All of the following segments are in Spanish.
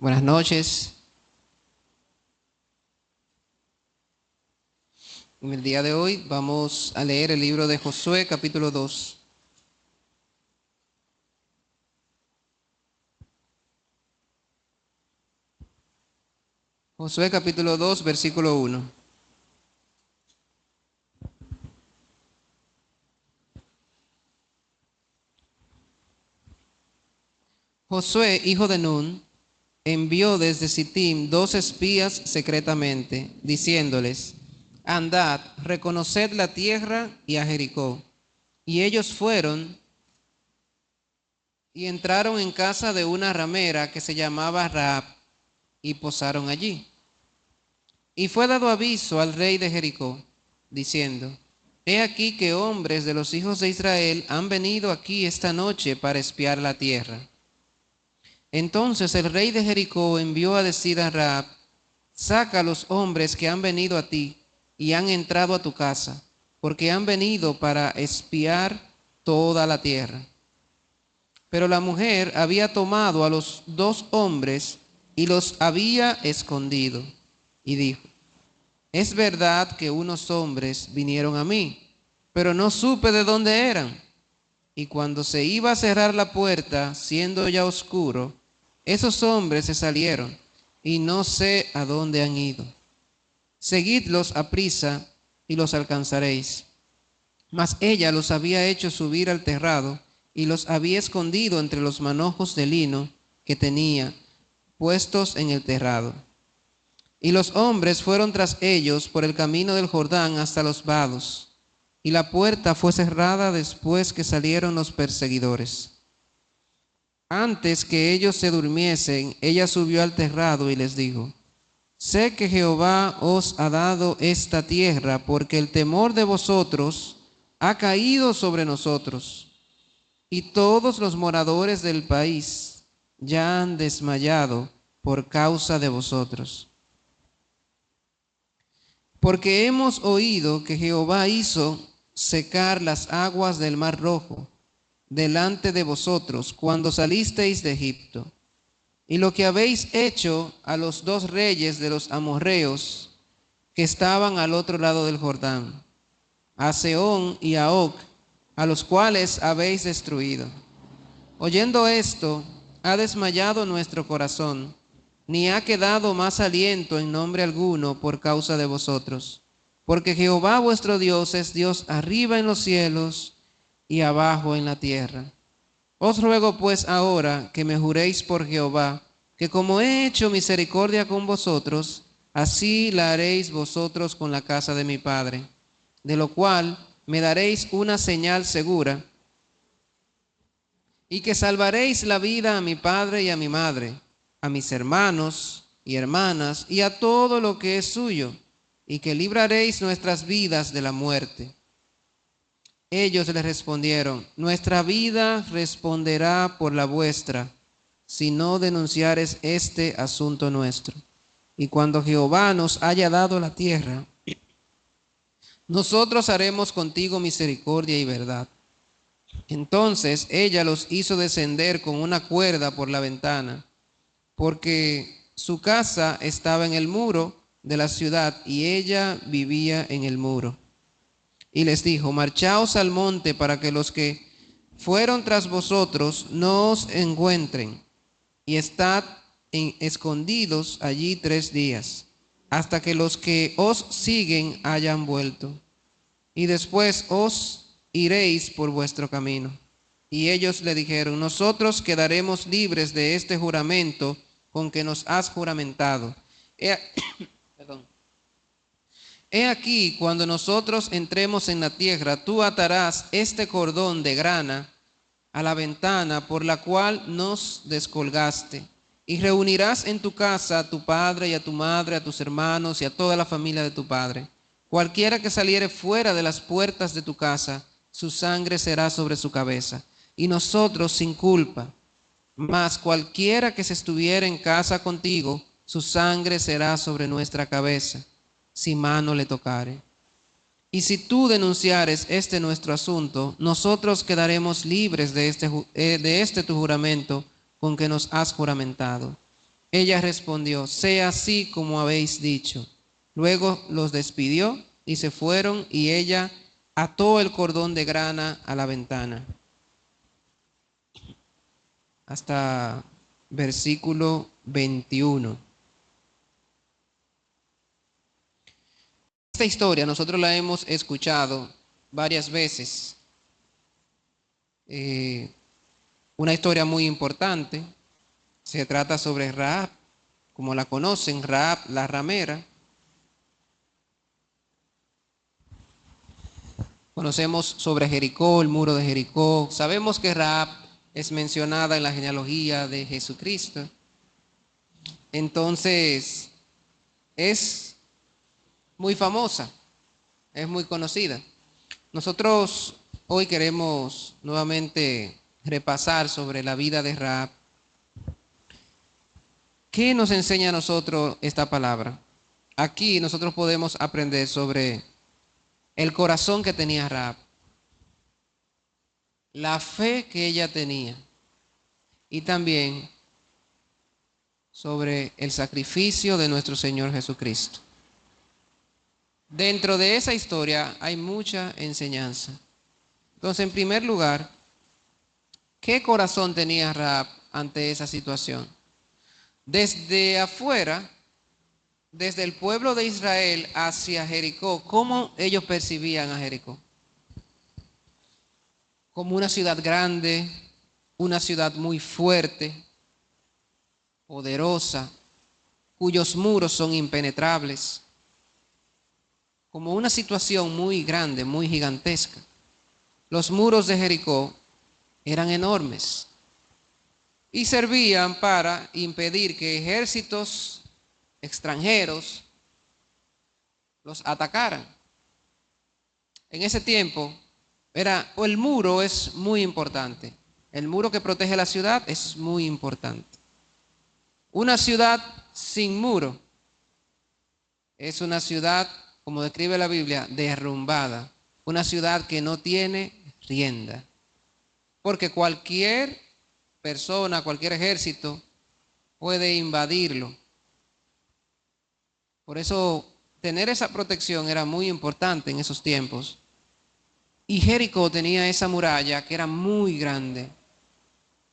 Buenas noches. En el día de hoy vamos a leer el libro de Josué, capítulo 2. Josué, capítulo 2, versículo 1. Josué, hijo de Nun, envió desde Sittim 2 espías secretamente, diciéndoles: Andad, reconoced la tierra y a Jericó. Y ellos fueron y entraron en casa de una ramera que se llamaba Rahab, y posaron allí. Y fue dado aviso al rey de Jericó, diciendo: He aquí que hombres de los hijos de Israel han venido aquí esta noche para espiar la tierra. Entonces el rey de Jericó envió a decir a Rahab: Saca a los hombres que han venido a ti y han entrado a tu casa, porque han venido para espiar toda la tierra. Pero la mujer había tomado a los 2 hombres y los había escondido, y dijo: Es verdad que unos hombres vinieron a mí, pero no supe de dónde eran. Y cuando se iba a cerrar la puerta, siendo ya oscuro, esos hombres se salieron, y no sé a dónde han ido. Seguidlos aprisa y los alcanzaréis. Mas ella los había hecho subir al terrado y los había escondido entre los manojos de lino que tenía puestos en el terrado. Y los hombres fueron tras ellos por el camino del Jordán hasta los vados, y la puerta fue cerrada después que salieron los perseguidores. Antes que ellos se durmiesen, ella subió al terrado y les dijo: Sé que Jehová os ha dado esta tierra, porque el temor de vosotros ha caído sobre nosotros, y todos los moradores del país ya han desmayado por causa de vosotros. Porque hemos oído que Jehová hizo secar las aguas del Mar Rojo delante de vosotros cuando salisteis de Egipto, y lo que habéis hecho a los 2 reyes de los amorreos que estaban al otro lado del Jordán, a Sehón y a Og, a los cuales habéis destruido. Oyendo esto, ha desmayado nuestro corazón, ni ha quedado más aliento en nombre alguno por causa de vosotros. Porque Jehová vuestro Dios es Dios arriba en los cielos y abajo en la tierra. Os ruego pues ahora que me juréis por Jehová, que como he hecho misericordia con vosotros, así la haréis vosotros con la casa de mi padre, de lo cual me daréis una señal segura, y que salvaréis la vida a mi padre y a mi madre, a mis hermanos y hermanas, y a todo lo que es suyo, y que libraréis nuestras vidas de la muerte. Ellos le respondieron: Nuestra vida responderá por la vuestra, si no denunciares este asunto nuestro. Y cuando Jehová nos haya dado la tierra, nosotros haremos contigo misericordia y verdad. Entonces ella los hizo descender con una cuerda por la ventana, porque su casa estaba en el muro de la ciudad y ella vivía en el muro. Y les dijo: Marchaos al monte para que los que fueron tras vosotros no os encuentren, y estad escondidos allí 3 días, hasta que los que os siguen hayan vuelto. Y después os iréis por vuestro camino. Y ellos le dijeron: Nosotros quedaremos libres de este juramento con que nos has juramentado. He aquí, cuando nosotros entremos en la tierra, tú atarás este cordón de grana a la ventana por la cual nos descolgaste, y reunirás en tu casa a tu padre y a tu madre, a tus hermanos y a toda la familia de tu padre. Cualquiera que saliere fuera de las puertas de tu casa, su sangre será sobre su cabeza, y nosotros sin culpa. Mas cualquiera que se estuviera en casa contigo, su sangre será sobre nuestra cabeza, si mano le tocare. Y si tú denunciares este nuestro asunto, nosotros quedaremos libres de este tu juramento con que nos has juramentado. Ella respondió: sea así como habéis dicho. Luego los despidió y se fueron, y ella ató el cordón de grana a la ventana. Hasta versículo 21. Esta historia nosotros la hemos escuchado varias veces. Una historia muy importante. Se trata sobre Rahab, como la conocen, Rahab la ramera. Conocemos sobre Jericó, el muro de Jericó. Sabemos que Rahab es mencionada en la genealogía de Jesucristo. Entonces, es muy famosa, es muy conocida. Nosotros hoy queremos nuevamente repasar sobre la vida de Rahab. ¿Qué nos enseña a nosotros esta palabra? Aquí nosotros podemos aprender sobre el corazón que tenía Rahab, la fe que ella tenía, y también sobre el sacrificio de nuestro Señor Jesucristo. Dentro de esa historia hay mucha enseñanza. Entonces, en primer lugar, ¿qué corazón tenía Rahab ante esa situación? Desde afuera, desde el pueblo de Israel hacia Jericó, ¿cómo ellos percibían a Jericó? Como una ciudad grande, una ciudad muy fuerte, poderosa, cuyos muros son impenetrables, como una situación muy grande, muy gigantesca. Los muros de Jericó eran enormes y servían para impedir que ejércitos extranjeros los atacaran. En ese tiempo el muro es muy importante. El muro que protege la ciudad es muy importante. Una ciudad sin muro es una ciudad, como describe la Biblia, derrumbada. Una ciudad que no tiene rienda. Porque cualquier persona, cualquier ejército puede invadirlo. Por eso tener esa protección era muy importante en esos tiempos. Y Jericó tenía esa muralla que era muy grande.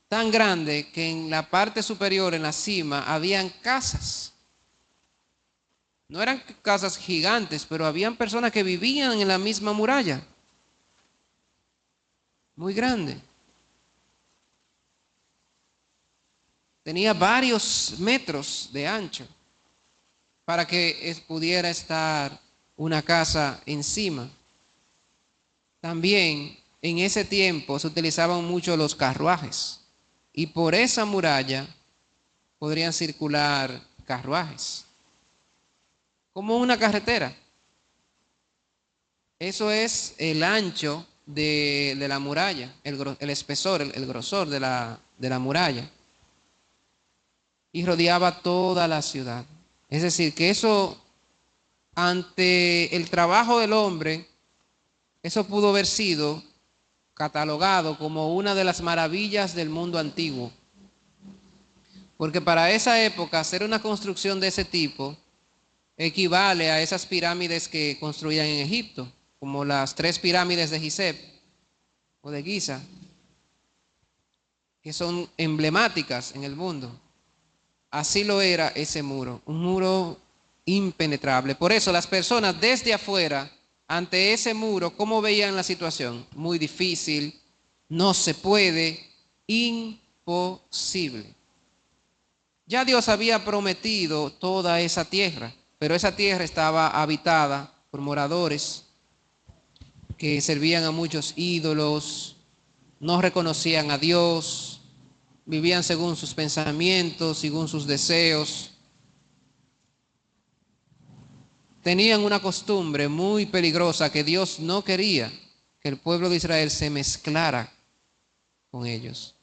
Tan grande que en la parte superior, en la cima, habían casas. No eran casas gigantes, pero habían personas que vivían en la misma muralla. Muy grande. Tenía varios metros de ancho para que pudiera estar una casa encima. También en ese tiempo se utilizaban mucho los carruajes, y por esa muralla podrían circular carruajes, como una carretera. Eso es el ancho de la muralla, el espesor, el grosor de la muralla. Y rodeaba toda la ciudad. Es decir, que eso, ante el trabajo del hombre, eso pudo haber sido catalogado como una de las maravillas del mundo antiguo. Porque para esa época hacer una construcción de ese tipo equivale a esas pirámides que construían en Egipto, como las 3 pirámides de Gizeh o de Giza, que son emblemáticas en el mundo. Así lo era ese muro, un muro impenetrable. Por eso las personas desde afuera, ante ese muro, ¿cómo veían la situación? Muy difícil, no se puede, imposible. Ya Dios había prometido toda esa tierra, pero esa tierra estaba habitada por moradores que servían a muchos ídolos, no reconocían a Dios, vivían según sus pensamientos, según sus deseos. Tenían una costumbre muy peligrosa que Dios no quería que el pueblo de Israel se mezclara con ellos.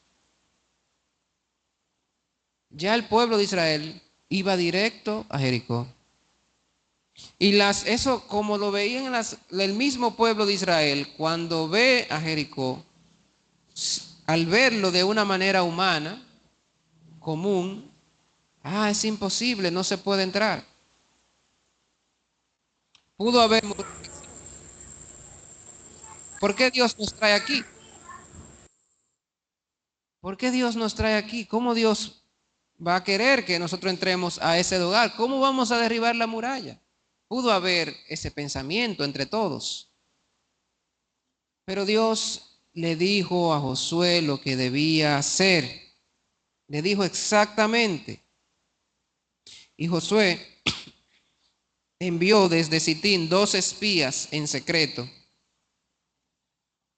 Ya el pueblo de Israel iba directo a Jericó. Y eso, como lo veían el mismo pueblo de Israel, cuando ve a Jericó, al verlo de una manera humana, común, Es imposible, no se puede entrar. Pudo haber... ¿Por qué Dios nos trae aquí? ¿Por qué Dios nos trae aquí? ¿Cómo Dios va a querer que nosotros entremos a ese lugar? ¿Cómo vamos a derribar la muralla? Pudo haber ese pensamiento entre todos. Pero Dios le dijo a Josué lo que debía hacer. Le dijo exactamente. Y Josué envió desde Sitín 2 espías en secreto.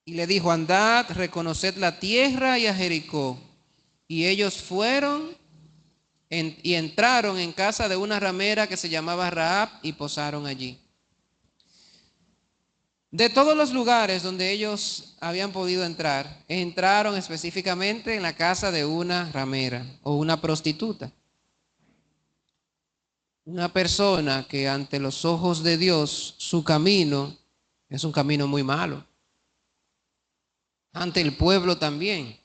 Y le dijo, andad, reconoced la tierra y a Jericó. Y ellos fueron y entraron en casa de una ramera que se llamaba Rahab y posaron allí. De todos los lugares donde ellos habían podido entrar, entraron específicamente en la casa de una ramera o una prostituta. Una persona que ante los ojos de Dios su camino es un camino muy malo. Ante el pueblo también.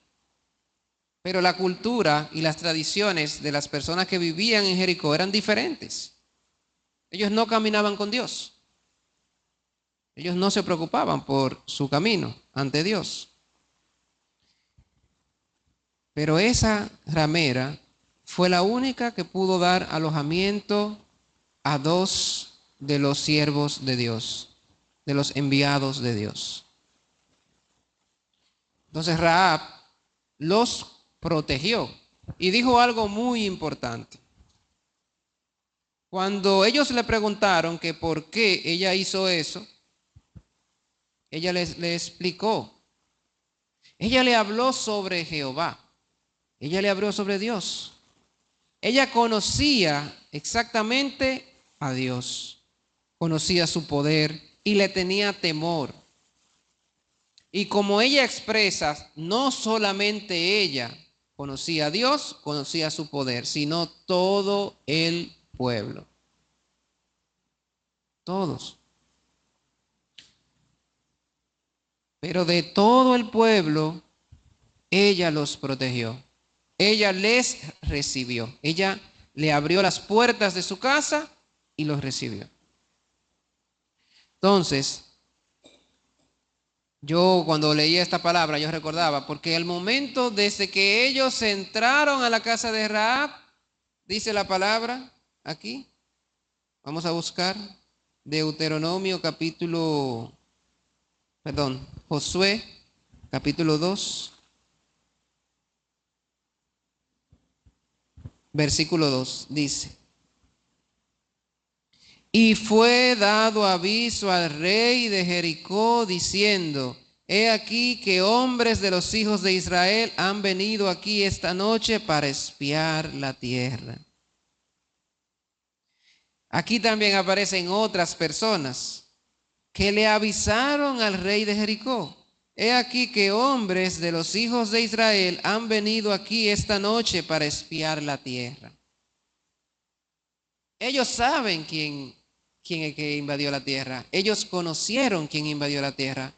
Pero la cultura y las tradiciones de las personas que vivían en Jericó eran diferentes. Ellos no caminaban con Dios. Ellos no se preocupaban por su camino ante Dios. Pero esa ramera fue la única que pudo dar alojamiento a 2 de los siervos de Dios, de los enviados de Dios. Entonces Rahab los protegió y dijo algo muy importante. Cuando ellos le preguntaron que por qué ella hizo eso, ella le explicó. Ella le habló sobre Jehová. Ella le habló sobre Dios. Ella conocía exactamente a Dios. Conocía su poder y le tenía temor. Y como ella expresa, no solamente ella conocía a Dios, conocía su poder, sino todo el pueblo. Todos. Pero de todo el pueblo, ella los protegió. Ella les recibió. Ella le abrió las puertas de su casa y los recibió. Entonces, yo cuando leía esta palabra, yo recordaba, porque el momento desde que ellos entraron a la casa de Rahab, dice la palabra aquí, vamos a buscar Deuteronomio Josué capítulo 2, versículo 2, dice, y fue dado aviso al rey de Jericó diciendo, he aquí que hombres de los hijos de Israel han venido aquí esta noche para espiar la tierra. Aquí también aparecen otras personas que le avisaron al rey de Jericó. He aquí que hombres de los hijos de Israel han venido aquí esta noche para espiar la tierra. Ellos saben quién es que invadió la tierra. Ellos conocieron quién invadió la tierra.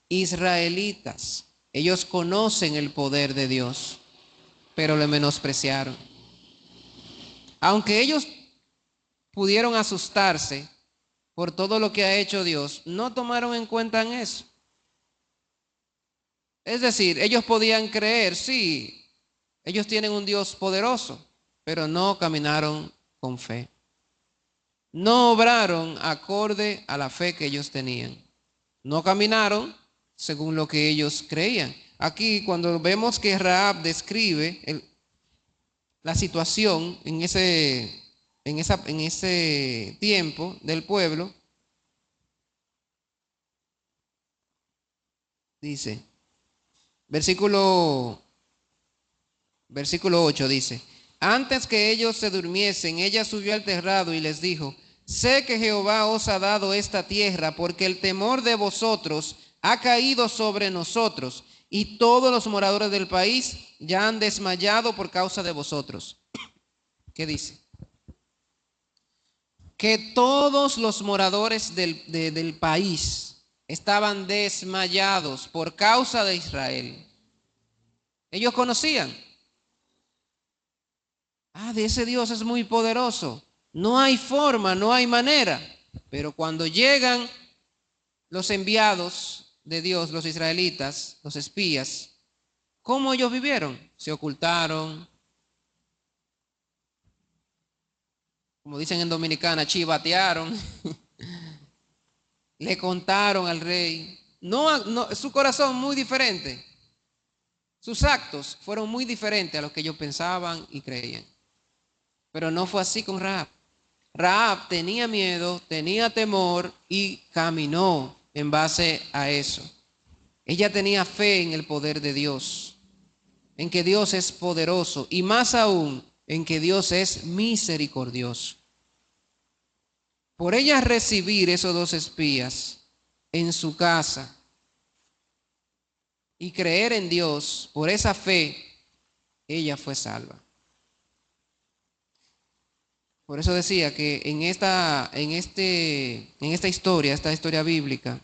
Israelitas. Ellos conocen el poder de Dios, pero le menospreciaron. Aunque ellos pudieron asustarse por todo lo que ha hecho Dios, no tomaron en cuenta en eso. Es decir, ellos podían creer, sí, ellos tienen un Dios poderoso, pero no caminaron con fe. No obraron acorde a la fe que ellos tenían. No caminaron según lo que ellos creían. Aquí cuando vemos que Rahab describe la situación en ese tiempo del pueblo, dice, versículo 8 dice, antes que ellos se durmiesen, ella subió al terrado y les dijo, sé que Jehová os ha dado esta tierra, porque el temor de vosotros ha caído sobre nosotros, y todos los moradores del país ya han desmayado por causa de vosotros. ¿Qué dice? Que todos los moradores del país estaban desmayados por causa de Israel. Ellos conocían. De ese Dios es muy poderoso. No hay forma, no hay manera. Pero cuando llegan los enviados de Dios, los israelitas, los espías, ¿cómo ellos vivieron? Se ocultaron, como dicen en Dominicana, chivatearon, le contaron al rey. Su corazón muy diferente. Sus actos fueron muy diferentes a los que ellos pensaban y creían. Pero no fue así con Rahab. Rahab tenía miedo, tenía temor y caminó en base a eso. Ella tenía fe en el poder de Dios, en que Dios es poderoso y más aún en que Dios es misericordioso. Por ella recibir esos dos espías en su casa y creer en Dios, por esa fe, ella fue salva. Por eso decía que en esta historia, esta historia bíblica,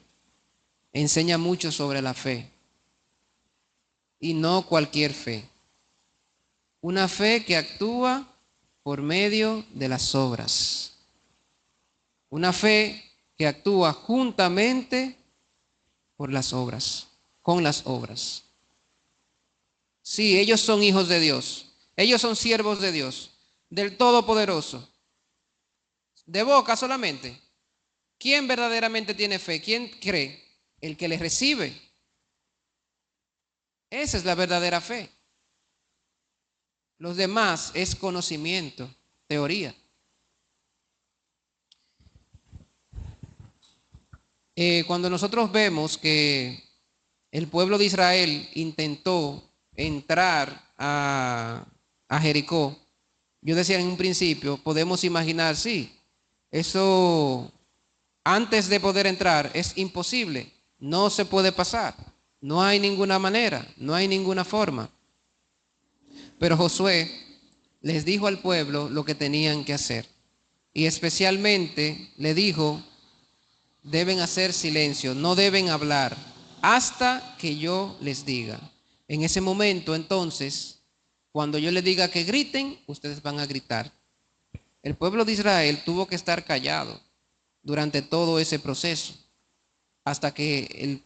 enseña mucho sobre la fe. Y no cualquier fe. Una fe que actúa por medio de las obras. Una fe que actúa juntamente por las obras, con las obras. Sí, ellos son hijos de Dios. Ellos son siervos de Dios, del Todopoderoso. De boca solamente. ¿Quién verdaderamente tiene fe? ¿Quién cree? El que le recibe. Esa es la verdadera fe. Los demás es conocimiento, teoría. Cuando nosotros vemos que el pueblo de Israel intentó entrar a Jericó, yo decía en un principio, podemos imaginar, sí, eso antes de poder entrar es imposible, no se puede pasar, no hay ninguna manera, no hay ninguna forma. Pero Josué les dijo al pueblo lo que tenían que hacer. Y especialmente le dijo, deben hacer silencio, no deben hablar hasta que yo les diga. En ese momento, entonces, cuando yo les diga que griten, ustedes van a gritar. El pueblo de Israel tuvo que estar callado durante todo ese proceso, hasta que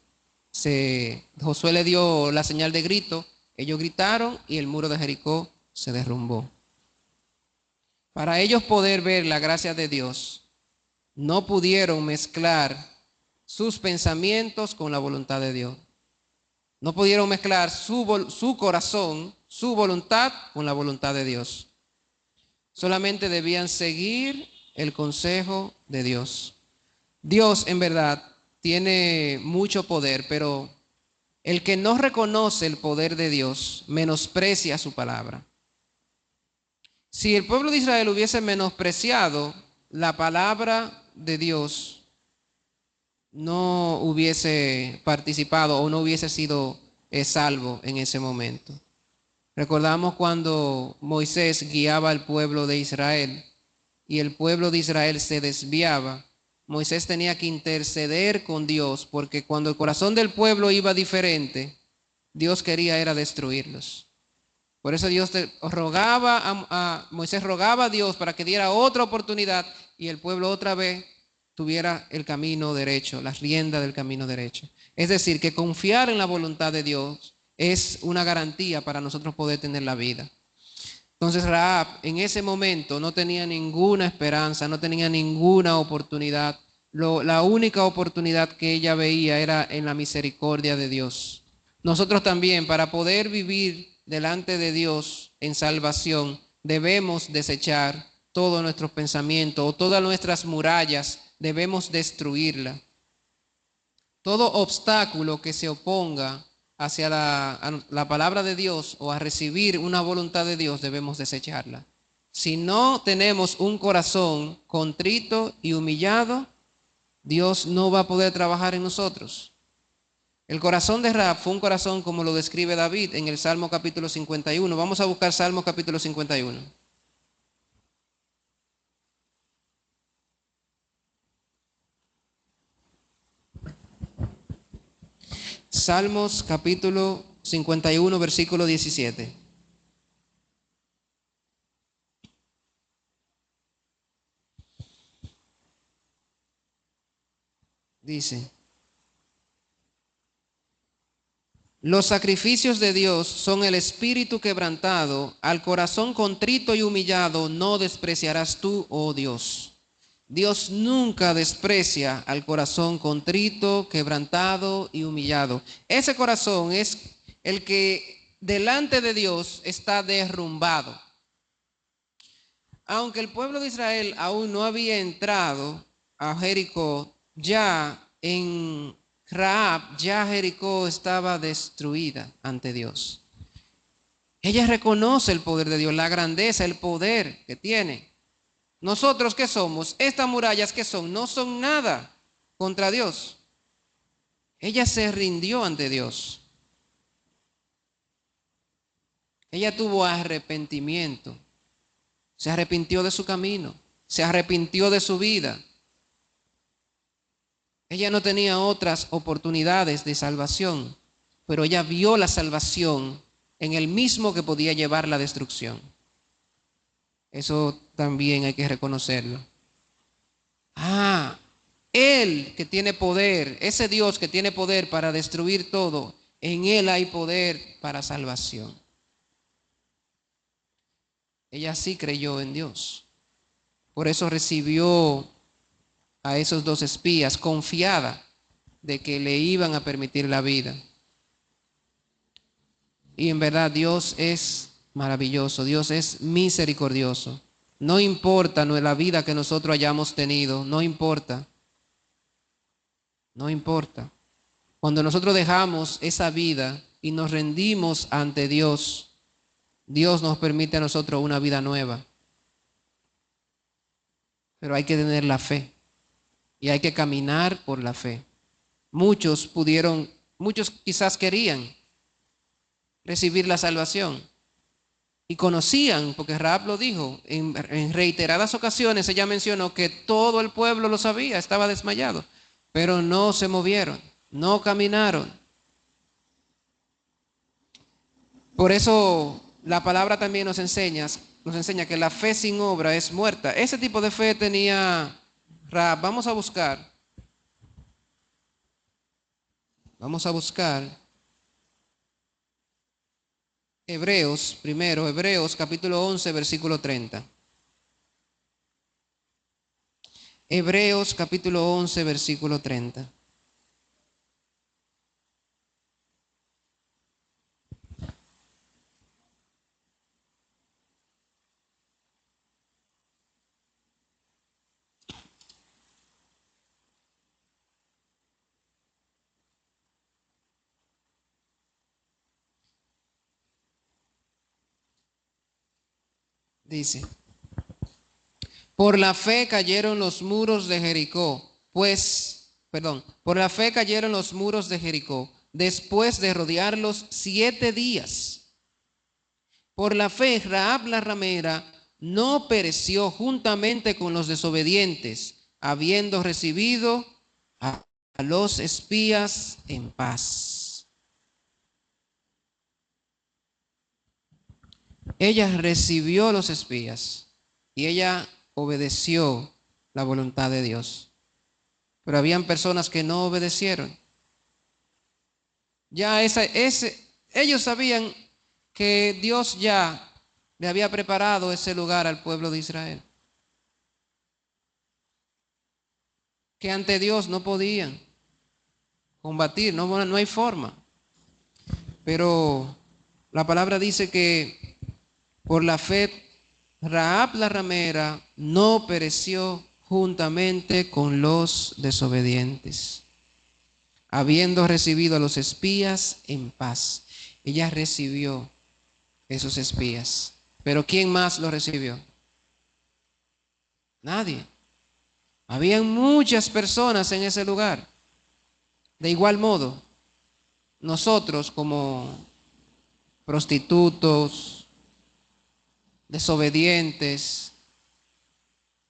Josué le dio la señal de grito, ellos gritaron y el muro de Jericó se derrumbó. Para ellos poder ver la gracia de Dios, no pudieron mezclar sus pensamientos con la voluntad de Dios. No pudieron mezclar su corazón, su voluntad con la voluntad de Dios. Solamente debían seguir el consejo de Dios. Dios en verdad tiene mucho poder, pero el que no reconoce el poder de Dios menosprecia su palabra. Si el pueblo de Israel hubiese menospreciado la palabra de Dios, no hubiese participado o no hubiese sido salvo en ese momento. Recordamos cuando Moisés guiaba al pueblo de Israel y el pueblo de Israel se desviaba. Moisés tenía que interceder con Dios porque cuando el corazón del pueblo iba diferente, Dios quería era destruirlos. Por eso Moisés rogaba a Dios para que diera otra oportunidad y el pueblo otra vez tuviera el camino derecho, las riendas del camino derecho. Es decir, que confiar en la voluntad de Dios es una garantía para nosotros poder tener la vida. Entonces Rahab en ese momento no tenía ninguna esperanza, no tenía ninguna oportunidad. La única oportunidad que ella veía era en la misericordia de Dios. Nosotros también, para poder vivir delante de Dios en salvación, debemos desechar todos nuestros pensamientos o todas nuestras murallas, debemos destruirla. Todo obstáculo que se oponga hacia la palabra de Dios o a recibir una voluntad de Dios, debemos desecharla. Si no tenemos un corazón contrito y humillado, Dios no va a poder trabajar en nosotros. El corazón de Rahab fue un corazón como lo describe David en el Salmo capítulo 51. Vamos a buscar Salmo capítulo 51. Salmos capítulo 51, versículo 17. Dice, los sacrificios de Dios son el espíritu quebrantado, al corazón contrito y humillado no despreciarás tú, oh Dios. Dios nunca desprecia al corazón contrito, quebrantado y humillado. Ese corazón es el que delante de Dios está derrumbado. Aunque el pueblo de Israel aún no había entrado a Jericó, ya en Rahab, ya Jericó estaba destruida ante Dios. Ella reconoce el poder de Dios, la grandeza, el poder que tiene. Nosotros, ¿qué somos? Estas murallas, ¿qué son? No son nada contra Dios. Ella se rindió ante Dios. Ella tuvo arrepentimiento. Se arrepintió de su camino. Se arrepintió de su vida. Ella no tenía otras oportunidades de salvación, pero ella vio la salvación en el mismo que podía llevar la destrucción. Eso también hay que reconocerlo. Él que tiene poder, ese Dios que tiene poder para destruir todo, en Él hay poder para salvación. Ella sí creyó en Dios. Por eso recibió a esos dos espías confiada de que le iban a permitir la vida. Y en verdad Dios es maravilloso, Dios es misericordioso. No importa la vida que nosotros hayamos tenido, no importa. No importa. Cuando nosotros dejamos esa vida y nos rendimos ante Dios, Dios nos permite a nosotros una vida nueva. Pero hay que tener la fe y hay que caminar por la fe. Muchos quizás querían recibir la salvación y conocían, porque Rahab lo dijo, en reiteradas ocasiones ella mencionó que todo el pueblo lo sabía, estaba desmayado, pero no se movieron, no caminaron. Por eso la palabra también nos enseña que la fe sin obra es muerta. Ese tipo de fe tenía Rahab. Vamos a buscar Hebreos capítulo 11, versículo 30. Hebreos capítulo 11, versículo 30. Dice, por la fe cayeron los muros de Jericó, por la fe cayeron los muros de Jericó, después de rodearlos 7 días. Por la fe Rahab la ramera no pereció juntamente con los desobedientes, habiendo recibido a los espías en paz. Ella recibió a los espías y ella obedeció la voluntad de Dios. Pero habían personas que no obedecieron. Ellos sabían que Dios ya le había preparado ese lugar al pueblo de Israel. Que ante Dios no podían combatir, no hay forma. Pero la palabra dice que por la fe Rahab la ramera no pereció juntamente con los desobedientes, habiendo recibido a los espías en paz. Ella recibió esos espías. Pero ¿quién más los recibió? Nadie. Habían muchas personas en ese lugar. De igual modo, nosotros como prostitutos, desobedientes,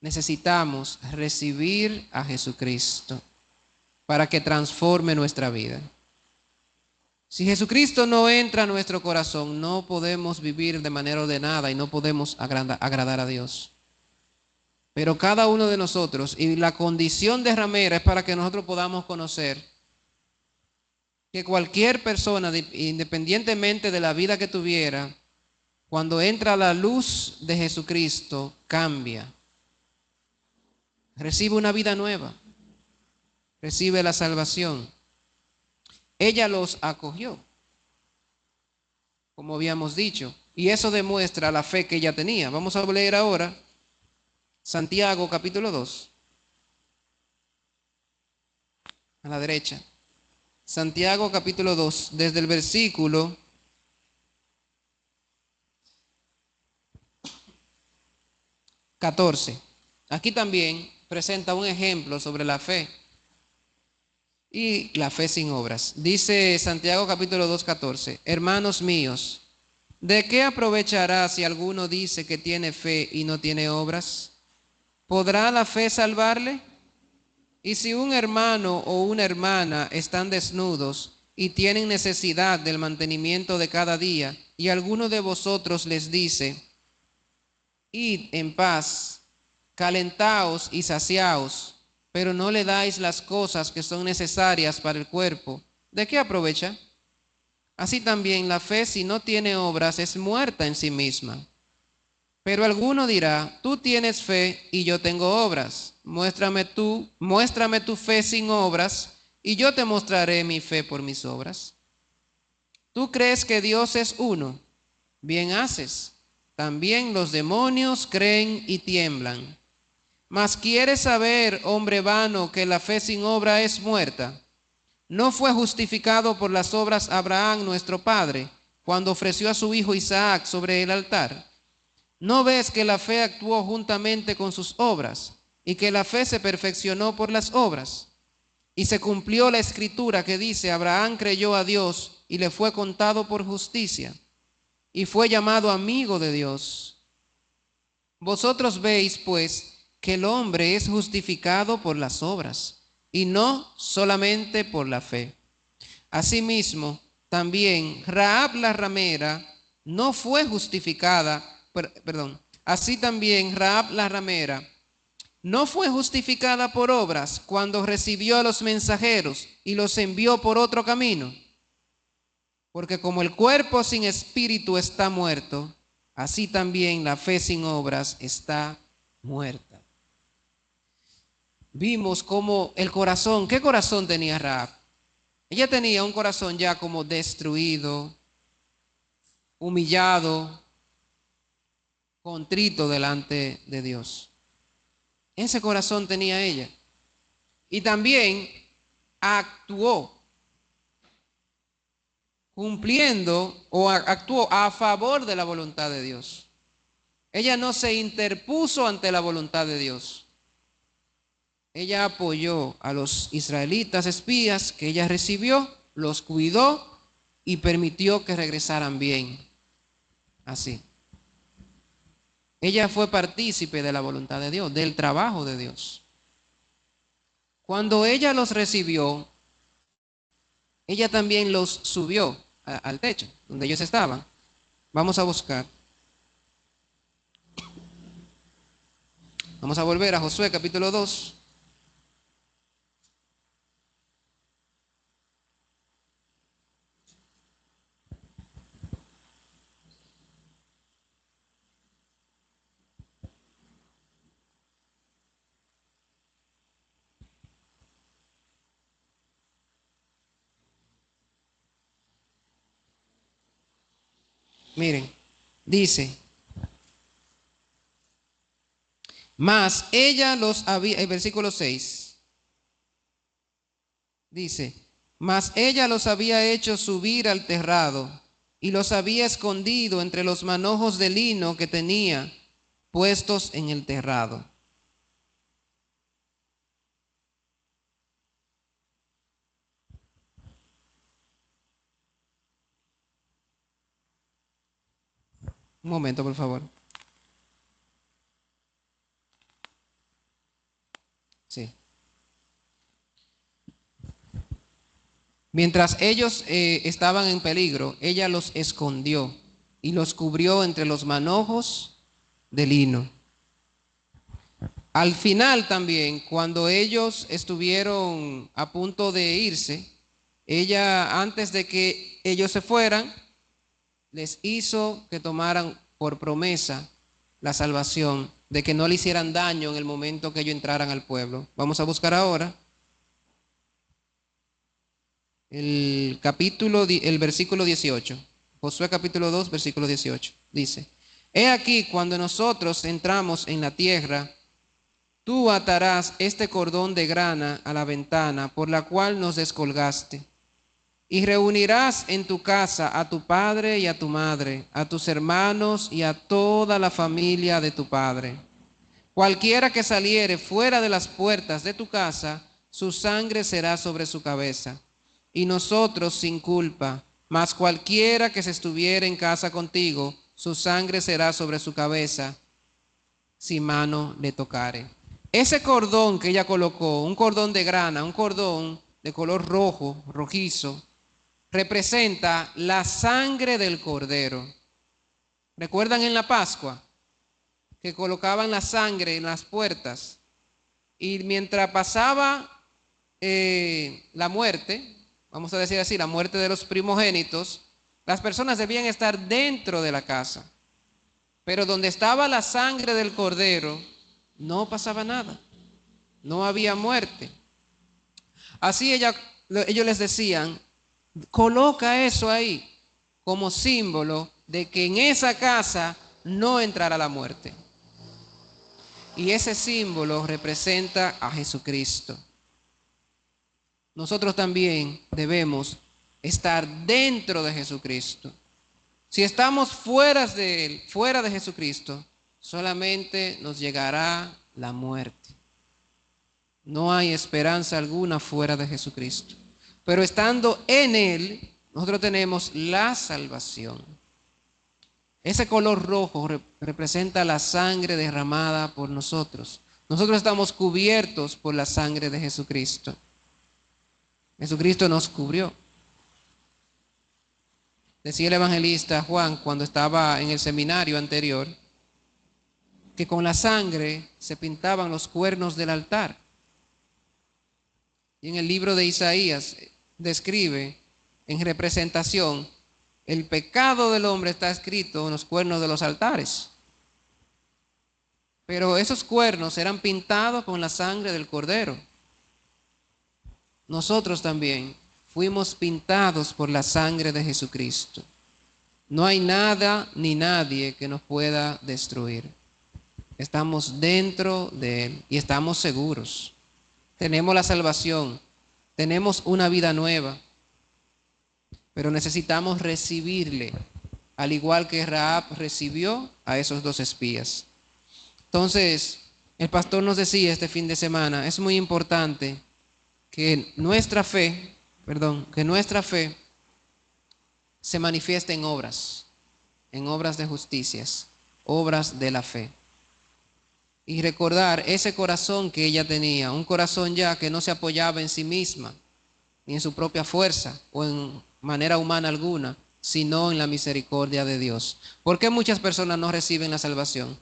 necesitamos recibir a Jesucristo para que transforme nuestra vida. Si Jesucristo no entra a nuestro corazón, no podemos vivir de manera ordenada y no podemos agradar a Dios. Pero cada uno de nosotros, y la condición de ramera es para que nosotros podamos conocer que cualquier persona, independientemente de la vida que tuviera, cuando entra la luz de Jesucristo, cambia. Recibe una vida nueva. Recibe la salvación. Ella los acogió, como habíamos dicho, y eso demuestra la fe que ella tenía. Vamos a leer ahora Santiago capítulo 2, a la derecha. Santiago capítulo 2, desde el versículo 14. Aquí también presenta un ejemplo sobre la fe y la fe sin obras. Dice Santiago capítulo 2, 14: Hermanos míos, ¿de qué aprovechará si alguno dice que tiene fe y no tiene obras? ¿Podrá la fe salvarle? Y si un hermano o una hermana están desnudos y tienen necesidad del mantenimiento de cada día, y alguno de vosotros les dice: id en paz, calentaos y saciaos, pero no le dais las cosas que son necesarias para el cuerpo, ¿de qué aprovecha? Así también la fe, si no tiene obras, es muerta en sí misma. Pero alguno dirá: tú tienes fe y yo tengo obras. Muéstrame tu fe sin obras, y yo te mostraré mi fe por mis obras. ¿Tú crees que Dios es uno? Bien haces. También los demonios creen y tiemblan. Mas ¿quieres saber, hombre vano, que la fe sin obra es muerta? ¿No fue justificado por las obras Abraham nuestro padre, cuando ofreció a su hijo Isaac sobre el altar? ¿No ves que la fe actuó juntamente con sus obras, y que la fe se perfeccionó por las obras? Y se cumplió la escritura que dice: Abraham creyó a Dios y le fue contado por justicia, y fue llamado amigo de Dios. Vosotros veis, pues, que el hombre es justificado por las obras, y no solamente por la fe. Asimismo, también Rahab la ramera no fue justificada, así también Rahab la ramera no fue justificada por obras cuando recibió a los mensajeros y los envió por otro camino. Porque como el cuerpo sin espíritu está muerto, así también la fe sin obras está muerta. Vimos cómo el corazón, ¿qué corazón tenía Rahab? Ella tenía un corazón ya como destruido, humillado, contrito delante de Dios. Ese corazón tenía ella. Y también actuó cumpliendo o actuó a favor de la voluntad de Dios. Ella no se interpuso ante la voluntad de Dios. Ella apoyó a los israelitas espías que ella recibió, los cuidó y permitió que regresaran bien. Así. Ella fue partícipe de la voluntad de Dios, del trabajo de Dios. Cuando ella los recibió, ella también los subió al techo donde ellos estaban. Vamos a buscar. Vamos a volver a Josué capítulo 2. Miren, dice: mas ella los había, el versículo 6, dice: mas ella los había hecho subir al terrado y los había escondido entre los manojos de lino que tenía puestos en el terrado. Un momento, por favor. Sí. Mientras ellos estaban en peligro, ella los escondió y los cubrió entre los manojos de lino. Al final también, cuando ellos estuvieron a punto de irse, ella, antes de que ellos se fueran, les hizo que tomaran por promesa la salvación, de que no le hicieran daño en el momento que ellos entraran al pueblo. Vamos a buscar ahora el versículo 18. Josué capítulo 2, versículo 18. Dice: He aquí, cuando nosotros entramos en la tierra, tú atarás este cordón de grana a la ventana por la cual nos descolgaste, y reunirás en tu casa a tu padre y a tu madre, a tus hermanos y a toda la familia de tu padre. Cualquiera que saliere fuera de las puertas de tu casa, su sangre será sobre su cabeza, y nosotros sin culpa. Mas cualquiera que se estuviere en casa contigo, su sangre será sobre su cabeza, si mano le tocare. Ese cordón que ella colocó, un cordón de grana, un cordón de color rojo, rojizo, representa la sangre del cordero. ¿Recuerdan en la Pascua que colocaban la sangre en las puertas? Y mientras pasaba la muerte, vamos a decir así, la muerte de los primogénitos, las personas debían estar dentro de la casa. Pero donde estaba la sangre del cordero, no pasaba nada. No había muerte. Así ellos les decían: coloca eso ahí como símbolo de que en esa casa no entrará la muerte. Y ese símbolo representa a Jesucristo. Nosotros también debemos estar dentro de Jesucristo. Si estamos fuera de Él, fuera de Jesucristo, solamente nos llegará la muerte. No hay esperanza alguna fuera de Jesucristo. Pero estando en Él, nosotros tenemos la salvación. Ese color rojo representa la sangre derramada por nosotros. Nosotros estamos cubiertos por la sangre de Jesucristo. Jesucristo nos cubrió. Decía el evangelista Juan cuando estaba en el seminario anterior, que con la sangre se pintaban los cuernos del altar. Y en el libro de Isaías describe en representación: el pecado del hombre está escrito en los cuernos de los altares. Pero esos cuernos eran pintados con la sangre del Cordero. Nosotros también fuimos pintados por la sangre de Jesucristo. No hay nada ni nadie que nos pueda destruir. Estamos dentro de Él y estamos seguros. Tenemos la salvación, tenemos una vida nueva, pero necesitamos recibirle, al igual que Rahab recibió a esos 2 espías. Entonces, el pastor nos decía este fin de semana, es muy importante que nuestra fe se manifieste en obras de justicias, obras de la fe. Y recordar ese corazón que ella tenía, un corazón ya que no se apoyaba en sí misma, ni en su propia fuerza o en manera humana alguna, sino en la misericordia de Dios. ¿Por qué muchas personas no reciben la salvación?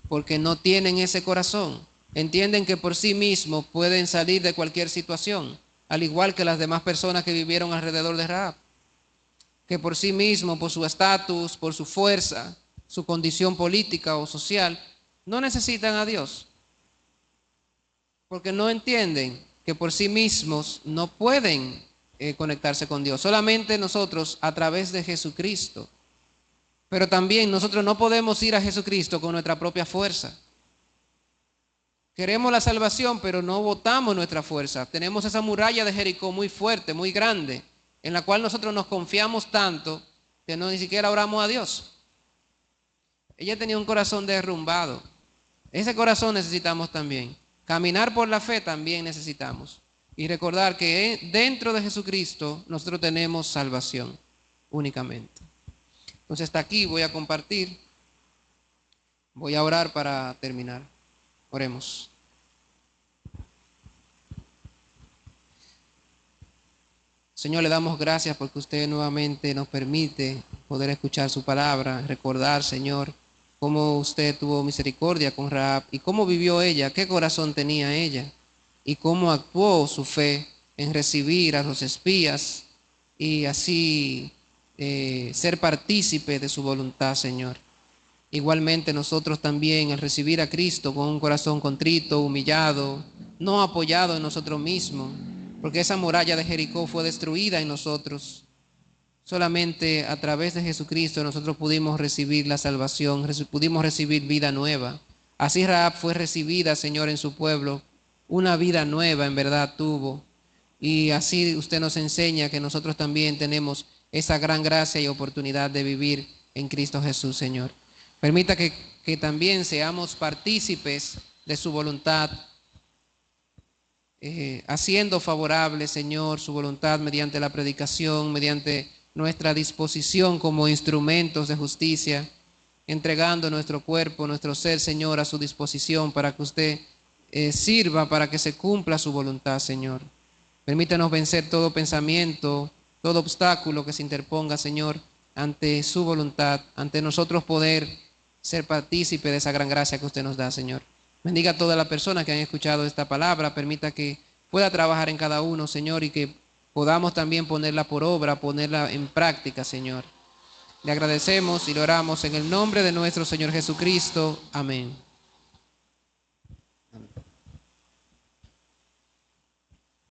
Porque no tienen ese corazón. Entienden que por sí mismos pueden salir de cualquier situación, al igual que las demás personas que vivieron alrededor de Rahab. Que por sí mismos, por su estatus, por su fuerza, su condición política o social, no necesitan a Dios. Porque no entienden que por sí mismos no pueden conectarse con Dios. Solamente nosotros a través de Jesucristo. Pero también nosotros no podemos ir a Jesucristo con nuestra propia fuerza. Queremos la salvación, pero no votamos nuestra fuerza. Tenemos esa muralla de Jericó muy fuerte, muy grande, en la cual nosotros nos confiamos tanto que no ni siquiera oramos a Dios. Ella tenía un corazón derrumbado. Ese corazón necesitamos también. Caminar por la fe también necesitamos. Y recordar que dentro de Jesucristo nosotros tenemos salvación únicamente. Entonces hasta aquí voy a compartir. Voy a orar para terminar. Oremos. Señor, le damos gracias porque usted nuevamente nos permite poder escuchar su palabra, recordar, Señor, cómo usted tuvo misericordia con Rahab y cómo vivió ella, qué corazón tenía ella y cómo actuó su fe en recibir a los espías y así ser partícipe de su voluntad, Señor. Igualmente nosotros también al recibir a Cristo con un corazón contrito, humillado, no apoyado en nosotros mismos, porque esa muralla de Jericó fue destruida en nosotros. Solamente a través de Jesucristo nosotros pudimos recibir la salvación, pudimos recibir vida nueva. Así Rahab fue recibida, Señor, en su pueblo. Una vida nueva en verdad tuvo. Y así usted nos enseña que nosotros también tenemos esa gran gracia y oportunidad de vivir en Cristo Jesús, Señor. Permita que también seamos partícipes de su voluntad, haciendo favorable, Señor, su voluntad mediante la predicación, mediante nuestra disposición como instrumentos de justicia, entregando nuestro cuerpo, nuestro ser, Señor, a su disposición para que usted sirva para que se cumpla su voluntad, Señor. Permítanos vencer todo pensamiento, todo obstáculo que se interponga, Señor, ante su voluntad, ante nosotros poder ser partícipe de esa gran gracia que usted nos da, Señor. Bendiga a todas las personas que han escuchado esta palabra, permita que pueda trabajar en cada uno, Señor, y que podamos también ponerla por obra, ponerla en práctica, Señor. Le agradecemos y le oramos en el nombre de nuestro Señor Jesucristo. Amén.